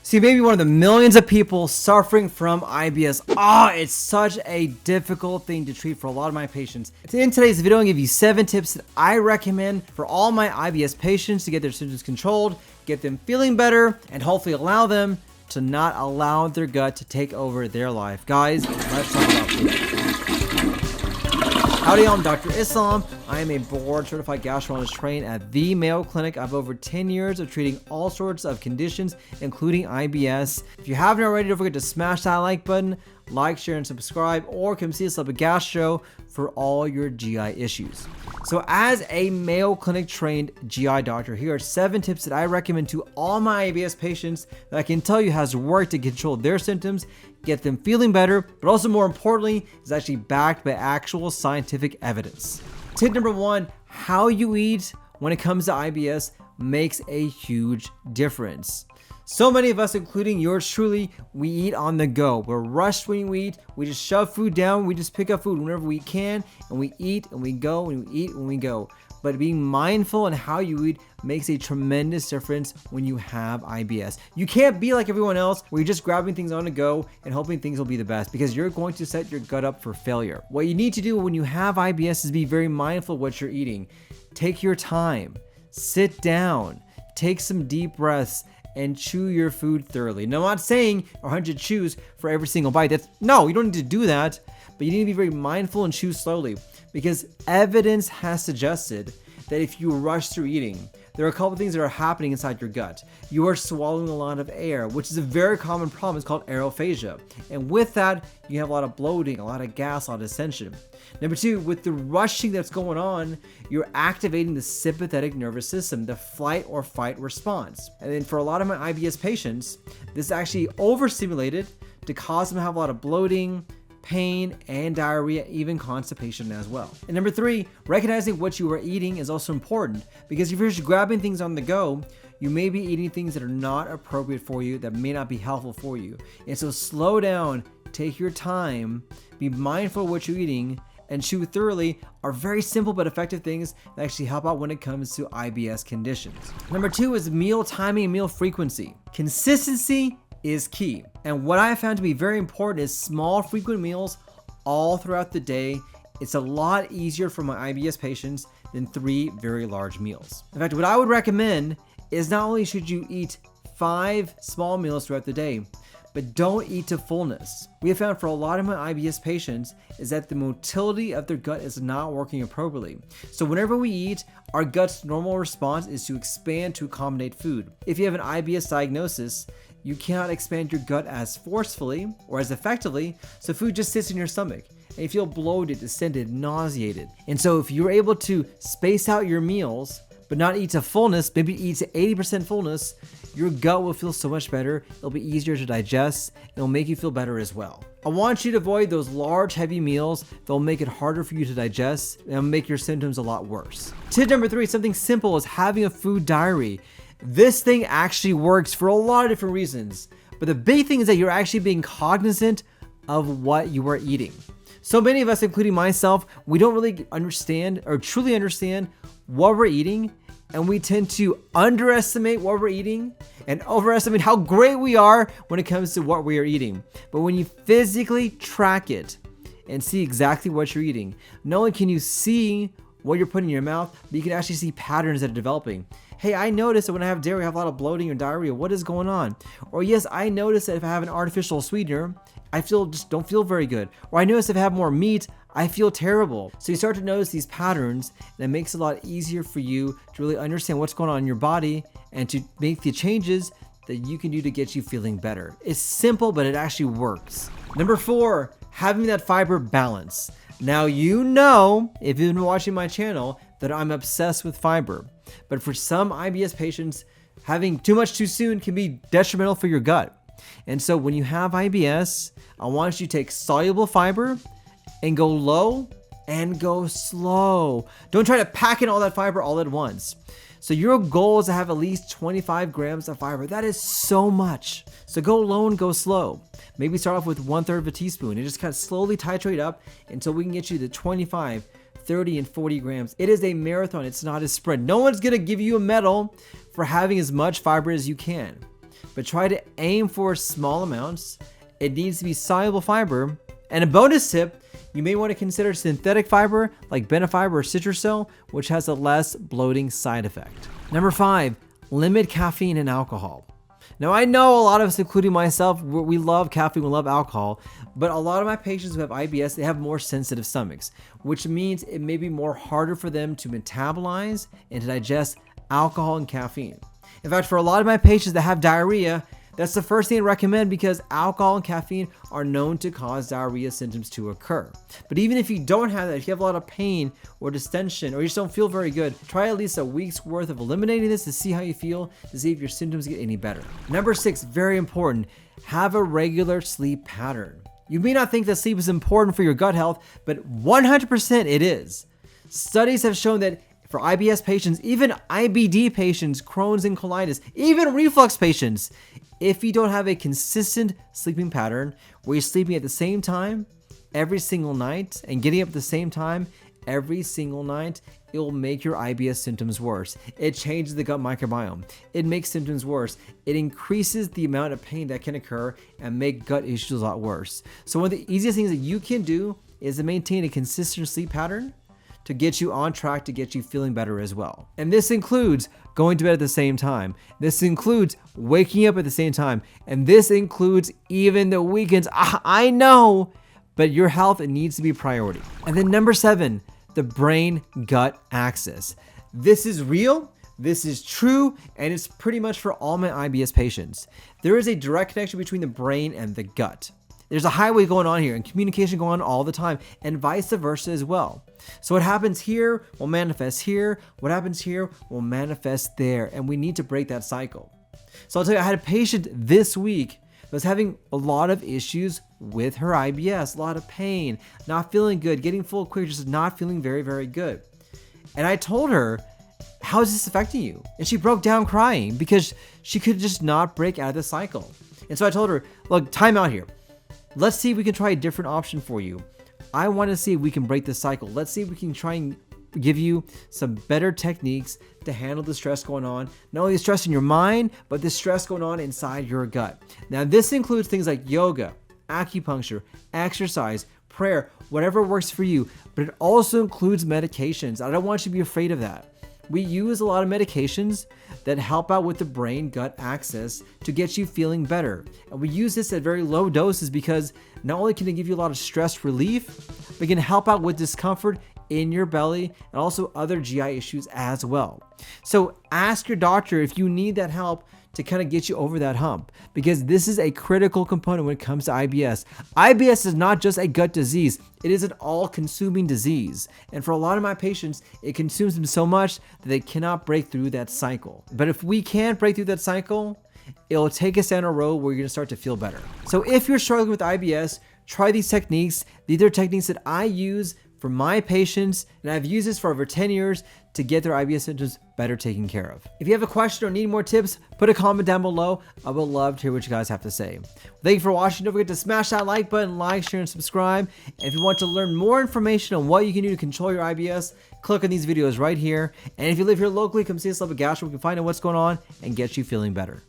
So you may be one of the millions of people suffering from IBS. It's such a difficult thing to treat for a lot of my patients. In today's video, I'm gonna give you 7 tips that I recommend for all my IBS patients to get their symptoms controlled, get them feeling better, and hopefully allow them to not allow their gut to take over their life. Guys, let's talk about food. Howdy, I'm Dr. Islam. I am a board-certified gastroenterologist trained at the Mayo Clinic. I have over 10 years of treating all sorts of conditions, including IBS. If you haven't already, don't forget to smash that like button, like, share, and subscribe, or come see us at the Gastro for all your GI issues. So as a Mayo Clinic trained GI doctor, here are 7 tips that I recommend to all my IBS patients that I can tell you has worked to control their symptoms, get them feeling better, but also more importantly, is actually backed by actual scientific evidence. Tip number 1, how you eat when it comes to IBS makes a huge difference. So many of us, including yours truly, we eat on the go. We're rushed when we eat. We just shove food down. We just pick up food whenever we can, and we eat and we go and we eat when we go. But being mindful in how you eat makes a tremendous difference when you have IBS. You can't be like everyone else where you're just grabbing things on the go and hoping things will be the best, because you're going to set your gut up for failure. What you need to do when you have IBS is be very mindful of what you're eating. Take your time, sit down, take some deep breaths, and chew your food thoroughly. Now, I'm not saying 100 chews for every single bite. No, you don't need to do that, but you need to be very mindful and chew slowly, because evidence has suggested that if you rush through eating, there are a couple things that are happening inside your gut. You are swallowing a lot of air, which is a very common problem. It's called aerophagia. And with that, you have a lot of bloating, a lot of gas, a lot of ascension. Number 2, with the rushing that's going on, you're activating the sympathetic nervous system, the flight or fight response. And then for a lot of my IBS patients, this is actually overstimulated to cause them to have a lot of bloating, pain, and diarrhea, even constipation as well. And number 3, recognizing what you are eating is also important, because if you're just grabbing things on the go, you may be eating things that are not appropriate for you, that may not be helpful for you. And so slow down, take your time, be mindful of what you're eating, and chew thoroughly are very simple but effective things that actually help out when it comes to IBS conditions. Number 2 is meal timing and meal frequency. Consistency is key. And what I have found to be very important is small, frequent meals all throughout the day. It's a lot easier for my IBS patients than 3 very large meals. In fact, what I would recommend is not only should you eat 5 small meals throughout the day, but don't eat to fullness. We have found for a lot of my IBS patients is that the motility of their gut is not working appropriately. So whenever we eat, our gut's normal response is to expand to accommodate food. If you have an IBS diagnosis, you cannot expand your gut as forcefully or as effectively, so food just sits in your stomach and you feel bloated, distended, nauseated. And so if you're able to space out your meals, but not eat to fullness, maybe eat to 80% fullness, your gut will feel so much better. It'll be easier to digest. It'll make you feel better as well. I want you to avoid those large, heavy meals. They'll make it harder for you to digest and make your symptoms a lot worse. Tip number 3, something simple is having a food diary. This thing actually works for a lot of different reasons, but the big thing is that you're actually being cognizant of what you are eating. So many of us, including myself, we don't really understand or truly understand what we're eating, and we tend to underestimate what we're eating and overestimate how great we are when it comes to what we are eating. But when you physically track it and see exactly what you're eating, not only can you see what you're putting in your mouth, but you can actually see patterns that are developing. Hey, I notice that when I have dairy, I have a lot of bloating or diarrhea. What is going on? Or yes, I notice that if I have an artificial sweetener, I just don't feel very good. Or I notice if I have more meat, I feel terrible. So you start to notice these patterns, and it makes it a lot easier for you to really understand what's going on in your body and to make the changes that you can do to get you feeling better. It's simple, but it actually works. Number 4, having that fiber balance. Now, you know, if you've been watching my channel, that I'm obsessed with fiber. But for some IBS patients, having too much too soon can be detrimental for your gut. And so when you have IBS, I want you to take soluble fiber and go low and go slow. Don't try to pack in all that fiber all at once. So your goal is to have at least 25 grams of fiber. That is so much. So go low and go slow. Maybe start off with 1/3 of a teaspoon and just kind of slowly titrate up until we can get you to 25, 30, and 40 grams. It is a marathon. It's not a sprint. No one's going to give you a medal for having as much fiber as you can. but try to aim for small amounts. It needs to be soluble fiber. And a bonus tip, you may want to consider synthetic fiber like Benefiber or Citrusol, which has a less bloating side effect. Number 5, limit caffeine and alcohol. Now, I know a lot of us, including myself, we love caffeine, we love alcohol, but a lot of my patients who have IBS, they have more sensitive stomachs, which means it may be more harder for them to metabolize and to digest alcohol and caffeine. In fact, for a lot of my patients that have diarrhea, that's the first thing I recommend because alcohol and caffeine are known to cause diarrhea symptoms to occur. But even if you don't have that, if you have a lot of pain or distension or you just don't feel very good, try at least a week's worth of eliminating this to see how you feel, to see if your symptoms get any better. Number 6, very important, have a regular sleep pattern. You may not think that sleep is important for your gut health, but 100% it is. Studies have shown that for IBS patients, even IBD patients, Crohn's and colitis, even reflux patients, if you don't have a consistent sleeping pattern where you're sleeping at the same time every single night and getting up at the same time every single night, it will make your IBS symptoms worse. It changes the gut microbiome. It makes symptoms worse. It increases the amount of pain that can occur and make gut issues a lot worse. So one of the easiest things that you can do is to maintain a consistent sleep pattern to get you on track, to get you feeling better as well. And this includes going to bed at the same time. This includes waking up at the same time. And this includes even the weekends. I know, but your health needs to be a priority. And then number 7, the brain-gut axis. This is real, this is true, and it's pretty much for all my IBS patients. There is a direct connection between the brain and the gut. There's a highway going on here and communication going on all the time and vice versa as well. So what happens here will manifest here. What happens here will manifest there. And we need to break that cycle. So I'll tell you, I had a patient this week that was having a lot of issues with her IBS, a lot of pain, not feeling good, getting full quick, just not feeling very, very good. And I told her, how is this affecting you? And she broke down crying because she could just not break out of the cycle. And so I told her, look, time out here. Let's see if we can try a different option for you. I want to see if we can break the cycle. Let's see if we can try and give you some better techniques to handle the stress going on. Not only the stress in your mind, but the stress going on inside your gut. Now, this includes things like yoga, acupuncture, exercise, prayer, whatever works for you. But it also includes medications. I don't want you to be afraid of that. We use a lot of medications that help out with the brain-gut axis to get you feeling better. And we use this at very low doses because not only can it give you a lot of stress relief, but it can help out with discomfort in your belly and also other GI issues as well. So ask your doctor if you need that help to kind of get you over that hump, because this is a critical component when it comes to IBS. IBS is not just a gut disease, it is an all-consuming disease. And for a lot of my patients, it consumes them so much that they cannot break through that cycle. But if we can't break through that cycle, it'll take us down a road where you're gonna start to feel better. So if you're struggling with IBS, try these techniques. These are techniques that I use for my patients, and I've used this for over 10 years to get their IBS symptoms better taken care of. If you have a question or need more tips, put a comment down below. I would love to hear what you guys have to say. Thank you for watching. Don't forget to smash that like button, like, share, and subscribe. And if you want to learn more information on what you can do to control your IBS, click on these videos right here. And if you live here locally, come see us Lubbock Gastro. We can find out what's going on and get you feeling better.